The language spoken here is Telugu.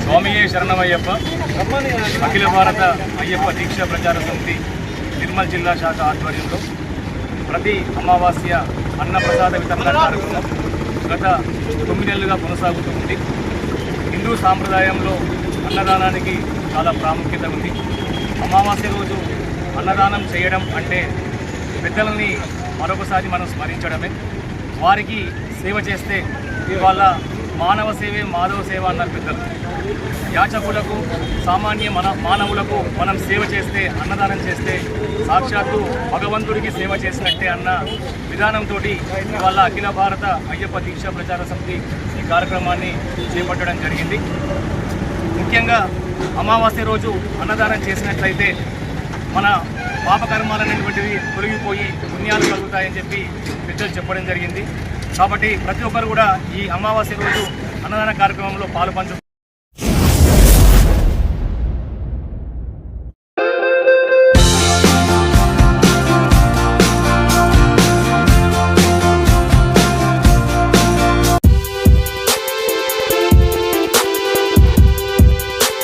స్వామియే శరణమయ్యప్ప అఖిల భారత అయ్యప్ప దీక్ష ప్రచార సమితి నిర్మల్ జిల్లా శాఖ ఆధ్వర్యంలో ప్రతి అమావాస్య అన్నప్రసాద వితరణ కార్యక్రమం గత 9 నెలలుగా కొనసాగుతూ ఉంది. హిందూ సాంప్రదాయంలో అన్నదానానికి చాలా ప్రాముఖ్యత ఉంది. అమావాస్య రోజు అన్నదానం చేయడం అంటే పెద్దలని మరొకసారి మనం స్మరించడమే. వారికి సేవ చేస్తే ఇవాళ మానవ సేవే మాధవ సేవ అన్నారు పెద్దలు. యాచకులకు సామాన్య మానవులకు మనం సేవ చేస్తే, అన్నదానం చేస్తే సాక్షాత్తు భగవంతుడికి సేవ చేసినట్టే అన్న విధానంతో ఇవాళ అఖిల భారత అయ్యప్ప దీక్ష ప్రచార సమితి ఈ కార్యక్రమాన్ని చేపట్టడం జరిగింది. ముఖ్యంగా అమావాస్య రోజు అన్నదానం చేసినట్లయితే మన పాపకర్మాలనేటువంటివి తొలగిపోయి పుణ్యాలు కలుగుతాయని చెప్పి పెద్దలు చెప్పడం జరిగింది. కాబట్టి ప్రతి ఒక్కరు కూడా ఈ అమావాస్య రోజు అన్నదాన కార్యక్రమంలో పాలుపంచు